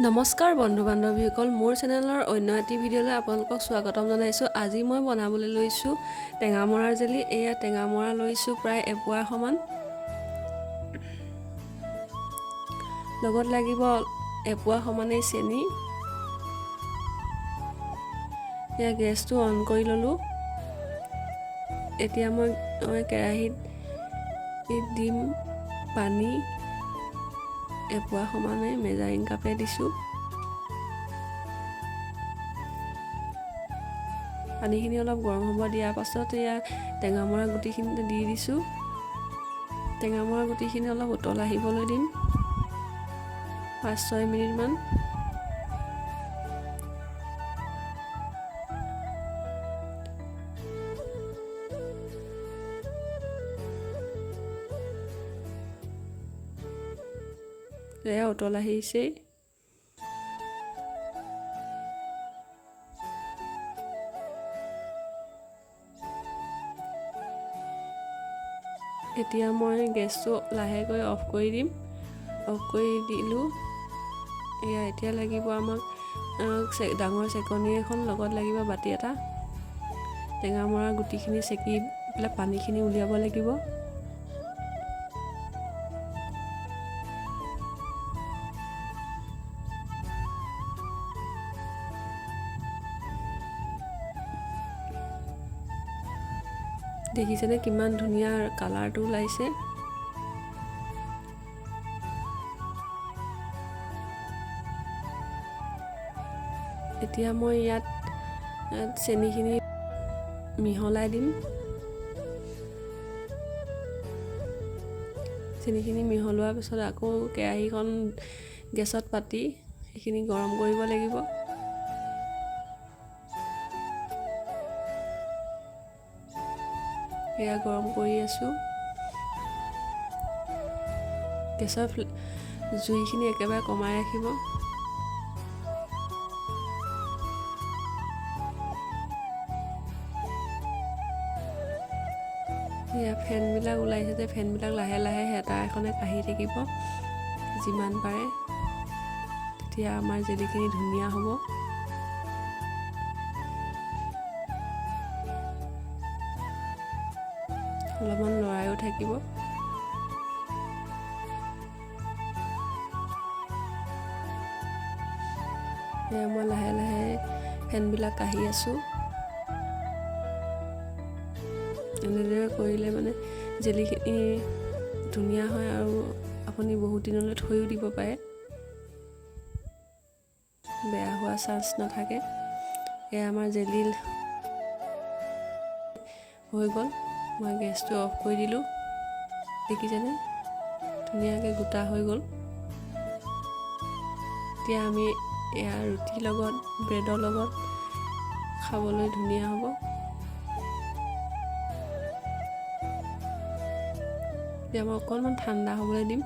নমস্কাৰ বন্ধু বান্ধৱীসকল, মোৰ চেনেলৰ অন্য এটি ভিডিঅ'লৈ আপোনালোকক স্বাগতম জনাইছোঁ। আজি মই বনাবলৈ লৈছোঁ টেঙামৰাৰ জেলি। এয়া টেঙামৰা লৈছোঁ প্ৰায় এপোৱা সমান, লগত লাগিব এপোৱা সমানেই চেনি। এয়া গেছটো অন কৰি ল'লোঁ। এতিয়া মই কেৰাহীত দিম পানী, এপোৱা সমানে মেজাৰিং কাপে দিছোঁ। পানীখিনি অলপ গৰম হ'ব দিয়াৰ পাছত এয়া টেঙামৰা গুটিখিনি দি দিছোঁ। টেঙামৰা গুটিখিনি অলপ উতল আহিবলৈ দিম 5-6 মিনিটমান। এয়া উতল আহিছেই। এতিয়া মই গেছটো লাহেকৈ অফ কৰি দিম। অফ কৰি দিলোঁ। এয়া এতিয়া লাগিব আমাক ডাঙৰ চেকনি এখন, লগত লাগিব বাতি এটা। টেঙামৰা গুটিখিনি চেকি পেলাই পানীখিনি উলিয়াব লাগিব। দেখিছেনে কিমান ধুনীয়া কালাৰটো ওলাইছে। এতিয়া মই ইয়াত চেনিখিনি মিহলাই দিম। চেনিখিনি মিহলোৱাৰ পিছত আকৌ কেৰাহীখন গেছত পাতি সেইখিনি গৰম কৰিব লাগিব। এয়া গৰম কৰি আছোঁ। গেছৰ জুইখিনি একেবাৰে কমাই ৰাখিব। এয়া ফেনবিলাক ওলাইছে যে, ফেনবিলাক লাহে লাহে হেতা এখনে কাঢ়ি থাকিব যিমান পাৰে, তেতিয়া আমাৰ জেলিখিনি ধুনীয়া হ'ব। অলপমান লৰাইও থাকিব। এয়া মই লাহে লাহে ফেনবিলাক কাঢ়ি আছোঁ। এনেদৰে কৰিলে মানে জেলিখিনি ধুনীয়া হয় আৰু আপুনি বহুত দিনলৈ থৈও দিব পাৰে, বেয়া হোৱা চান্স নাথাকে। এয়া আমাৰ জেলি হৈ গ'ল। মই গেছটো অফ কৰি দিলোঁ। দেখিছেনে ধুনীয়াকৈ গোটা হৈ গ'ল। এতিয়া আমি এয়া ৰুটিৰ লগত, ব্ৰেডৰ লগত খাবলৈ ধুনীয়া হ'ব। এতিয়া মই অকণমান ঠাণ্ডা হ'বলৈ দিম।